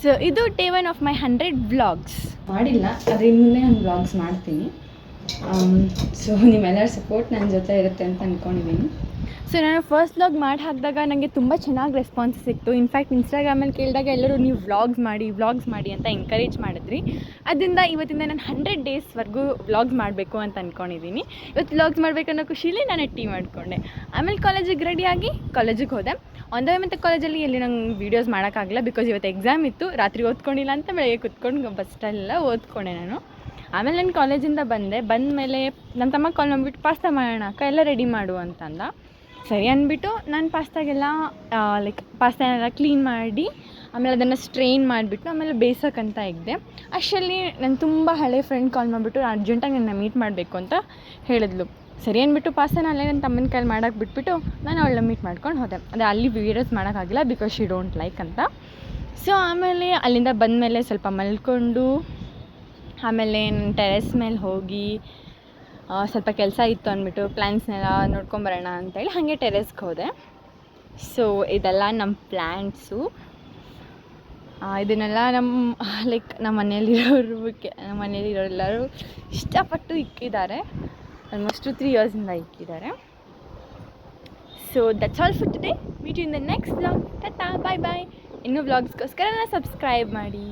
So ಇದು day 1 of my 100 vlogs. ಮಾಡಿಲ್ಲ, ಆದರೆ ಇನ್ನು ಮುಂದೆ ನಾನು ವ್ಲಾಗ್ಸ್ ಮಾಡ್ತೀನಿ. ಸೊ ನೀವೆಲ್ಲರ ಸಪೋರ್ಟ್ ನನ್ನ ಜೊತೆ ಇರುತ್ತೆ ಅಂತ ಅಂದ್ಕೊಂಡಿದ್ದೀನಿ. ಸೊ ನಾನು ಫಸ್ಟ್ ವ್ಲಾಗ್ ಮಾಡಿ ಹಾಕಿದಾಗ ನನಗೆ ತುಂಬ ಚೆನ್ನಾಗಿ ರೆಸ್ಪಾನ್ಸ್ ಸಿಕ್ತು. ಇನ್ಫ್ಯಾಕ್ಟ್ ಇನ್ಸ್ಟಾಗ್ರಾಮಲ್ಲಿ ಕೇಳಿದಾಗ ಎಲ್ಲರೂ ನೀವು ವ್ಲಾಗ್ಸ್ ಮಾಡಿ ಅಂತ ಎಂಕರೇಜ್ ಮಾಡಿದ್ರಿ. ಅದರಿಂದ ಇವತ್ತಿಂದ ನಾನು 100 ಡೇಸ್ವರೆಗೂ ವ್ಲಾಗ್ಸ್ ಮಾಡಬೇಕು ಅಂತ ಅಂದ್ಕೊಂಡಿದ್ದೀನಿ. ಇವತ್ತು ವ್ಲಾಗ್ಸ್ ಮಾಡಬೇಕು ಅನ್ನೋ ಖುಷಿಲಿ ನಾನು ಟೀ ಮಾಡಿಕೊಂಡೆ. ಆಮೇಲೆ ಕಾಲೇಜಿಗೆ ರೆಡಿಯಾಗಿ ಕಾಲೇಜಿಗೆ ಹೋದೆ. ಆನ್ ದ ವೇ ಮತ್ತು ಕಾಲೇಜಲ್ಲಿ ಎಲ್ಲಿ ನಂಗೆ ವೀಡಿಯೋಸ್ ಮಾಡೋಕ್ಕಾಗಲ್ಲ, ಬಿಕಾಸ್ ಇವತ್ತು ಎಕ್ಸಾಮ್ ಇತ್ತು. ರಾತ್ರಿ ಓದ್ಕೊಂಡಿಲ್ಲ ಅಂತ ಬೆಳಗ್ಗೆ ಕುತ್ಕೊಂಡು ಬಸ್ಟೆಲ್ಲ ಓದ್ಕೊಂಡೆ ನಾನು. ಆಮೇಲೆ ನಾನು ಕಾಲೇಜಿಂದ ಬಂದ ಮೇಲೆ ನಮ್ಮ ತಮ್ಮ ಕಾಲ್ ಮಾಡಿಬಿಟ್ಟು ಪಾಸ್ತಾ ಮಾಡೋಣ ಅಕ್ಕ, ಎಲ್ಲ ರೆಡಿ ಮಾಡು ಅಂತಂದ. ಸರಿ ಅಂದ್ಬಿಟ್ಟು ನಾನು ಪಾಸ್ತಾನೆಲ್ಲ ಕ್ಲೀನ್ ಮಾಡಿ ಆಮೇಲೆ ಅದನ್ನು ಸ್ಟ್ರೈನ್ ಮಾಡಿಬಿಟ್ಟು ಆಮೇಲೆ ಬೇಯಿಸೋಕ್ಕಂತ ಇದ್ದೆ. ಅಷ್ಟರಲ್ಲಿ ನನ್ನ ತುಂಬ ಹಳೆ ಫ್ರೆಂಡ್ ಕಾಲ್ ಮಾಡಿಬಿಟ್ಟು ಅರ್ಜೆಂಟಾಗಿ ನನ್ನ ಮೀಟ್ ಮಾಡಬೇಕು ಅಂತ ಹೇಳಿದ್ಲು. ಸರಿ ಅಂದ್ಬಿಟ್ಟು ಪಾಸ್ತಾನ ಅಲ್ಲೇ ನನ್ನ ತಮ್ಮನ ಕೈಲಿ ಮಾಡೋಕ್ಕೆ ಬಿಟ್ಬಿಟ್ಟು ನಾನು ಅವಳನ್ನ ಮೀಟ್ ಮಾಡ್ಕೊಂಡು ಹೋದೆ. ಅದೇ ಅಲ್ಲಿ ವೀಡಿಯೋಸ್ ಮಾಡೋಕ್ಕಾಗಿಲ್ಲ ಬಿಕಾಸ್ ಶಿ ಡೋಂಟ್ ಲೈಕ್ ಅಂತ. ಸೊ ಆಮೇಲೆ ಅಲ್ಲಿಂದ ಬಂದಮೇಲೆ ಸ್ವಲ್ಪ ಮಲ್ಕೊಂಡು ಆಮೇಲೆ ನಾನು ಟೆರೆಸ್ ಮೇಲೆ ಹೋಗಿ ಸ್ವಲ್ಪ ಕೆಲಸ ಇತ್ತು ಅಂದ್ಬಿಟ್ಟು ಪ್ಲ್ಯಾಂಟ್ಸ್ನೆಲ್ಲ ನೋಡ್ಕೊಂಬರೋಣ ಅಂತೇಳಿ ಹಾಗೆ ಟೆರೆಸ್ಗೆ ಹೋದೆ. ಸೊ ಇದೆಲ್ಲ ನಮ್ಮ ಪ್ಲ್ಯಾಂಟ್ಸು. ಇದನ್ನೆಲ್ಲ ನಮ್ಮ ಮನೆಯಲ್ಲಿರೋರೆಲ್ಲರೂ ಇಷ್ಟಪಟ್ಟು ಇಕ್ಕಿದ್ದಾರೆ. ಆಲ್ಮೋಸ್ಟು 3 ಇಯರ್ಸಿಂದ ಇಕ್ಕಿದ್ದಾರೆ. So that's all for today. Meet you in the next vlog. Tata, bye bye. ಇನ್ನೂ ವ್ಲಾಗ್ಸ್ಗೋಸ್ಕರ ಸಬ್ಸ್ಕ್ರೈಬ್ ಮಾಡಿ.